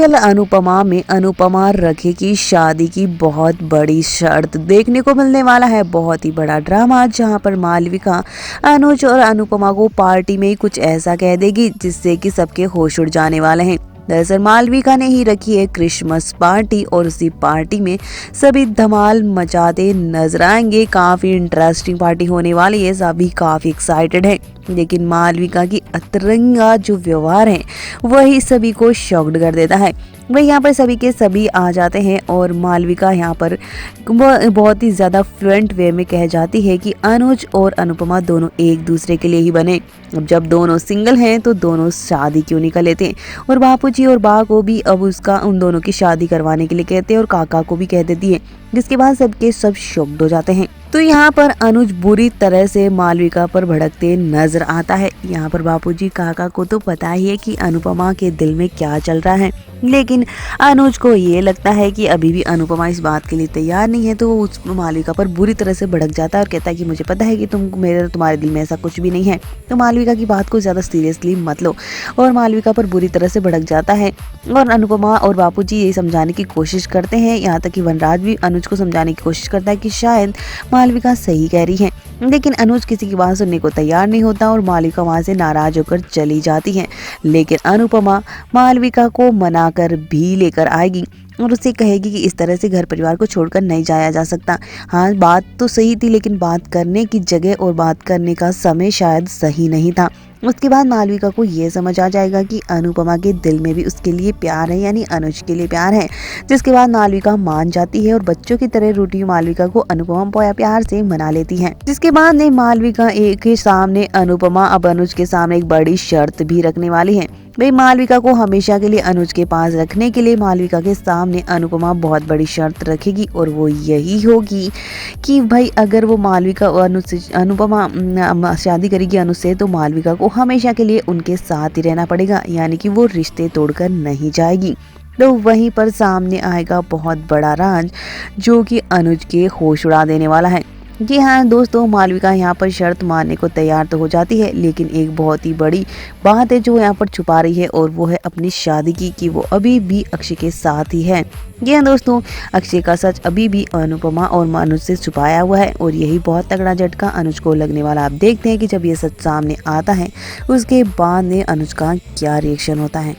Serial Anupama में अनुपमा रखेगी शादी की बहुत बड़ी शर्त। देखने को मिलने वाला है बहुत ही बड़ा ड्रामा, जहां पर मालविका अनुज और अनुपमा को पार्टी में ही कुछ ऐसा कह देगी जिससे कि सबके होश उड़ जाने वाले हैं। दरअसल मालविका ने ही रखी है क्रिसमस पार्टी और उसी पार्टी में सभी धमाल मचाते नजर आएंगे। काफी इंटरेस्टिंग पार्टी होने वाली है, सभी काफी एक्साइटेड है। लेकिन मालविका की अतरंगा जो व्यवहार है वही सभी को शॉक्ड कर देता है। वही यहाँ पर सभी के सभी आ जाते हैं और मालविका यहाँ पर बहुत ही ज़्यादा फ्लुएंट वे में कह जाती है कि अनुज और अनुपमा दोनों एक दूसरे के लिए ही बने। अब जब दोनों सिंगल हैं तो दोनों शादी क्यों नहीं कर लेते। और बापूजी और बा को भी अब उसका उन दोनों की शादी करवाने के लिए कहते हैं और काका को भी कह देती है, जिसके बाद सबके सब शॉक्ड हो जाते हैं। तो यहाँ पर अनुज बुरी तरह से मालविका पर भड़कते नजर आता है। यहाँ पर बापूजी काका को तो पता ही है कि अनुपमा के दिल में क्या चल रहा है, लेकिन अनुज को ये लगता है कि अभी भी अनुपमा इस बात के लिए तैयार नहीं है। तो वो उस मालविका पर बुरी तरह से भड़क जाता है और कहता है कि मुझे पता है कि तुम्हारे दिल में ऐसा कुछ भी नहीं है, तो मालविका की बात को ज़्यादा सीरियसली मत लो। और मालविका पर बुरी तरह से भड़क जाता है और अनुपमा और बापूजी ये समझाने की कोशिश करते हैं। यहाँ तक कि वनराज भी अनुज को समझाने की कोशिश करता है कि शायद मालविका सही कह रही है, लेकिन अनुज किसी की बात सुनने को तैयार नहीं होता और मालविका वहां से नाराज होकर चली जाती है। लेकिन अनुपमा मालविका को मनाकर भी लेकर आएगी और उससे कहेगी कि इस तरह से घर परिवार को छोड़कर नहीं जाया जा सकता। हाँ, बात तो सही थी, लेकिन बात करने की जगह और बात करने का समय शायद सही नहीं था। उसके बाद मालविका को ये समझ आ जाएगा कि अनुपमा के दिल में भी उसके लिए प्यार है, यानी अनुज के लिए प्यार है। जिसके बाद मालविका मान जाती है और बच्चों की तरह रूठी मालविका को अनुपमा प्यार से मना लेती है। जिसके बाद ने मालविका एक के सामने अनुपमा अब अनुज के सामने एक बड़ी शर्त भी रखने वाली है। भाई मालविका को हमेशा के लिए अनुज के पास रखने के लिए मालविका के सामने अनुपमा बहुत बड़ी शर्त रखेगी और वो यही होगी कि भाई अगर वो मालविका और अनुपमा शादी करेगी अनुज से, तो मालविका को हमेशा के लिए उनके साथ ही रहना पड़ेगा, यानी कि वो रिश्ते तोड़कर नहीं जाएगी। तो वहीं पर सामने आएगा बहुत बड़ा राज जो कि अनुज के होश उड़ा देने वाला है। जी हाँ दोस्तों, मालविका यहाँ पर शर्त मानने को तैयार तो हो जाती है, लेकिन एक बहुत ही बड़ी बात है जो यहाँ पर छुपा रही है और वो है अपनी शादी की कि वो अभी भी अक्षय के साथ ही है। जी हाँ दोस्तों, अक्षय का सच अभी भी अनुपमा और अनुज से छुपाया हुआ है और यही बहुत तगड़ा झटका अनुज को लगने वाला। आप देखते हैं कि जब ये सच सामने आता है उसके बाद में अनुज का क्या रिएक्शन होता है।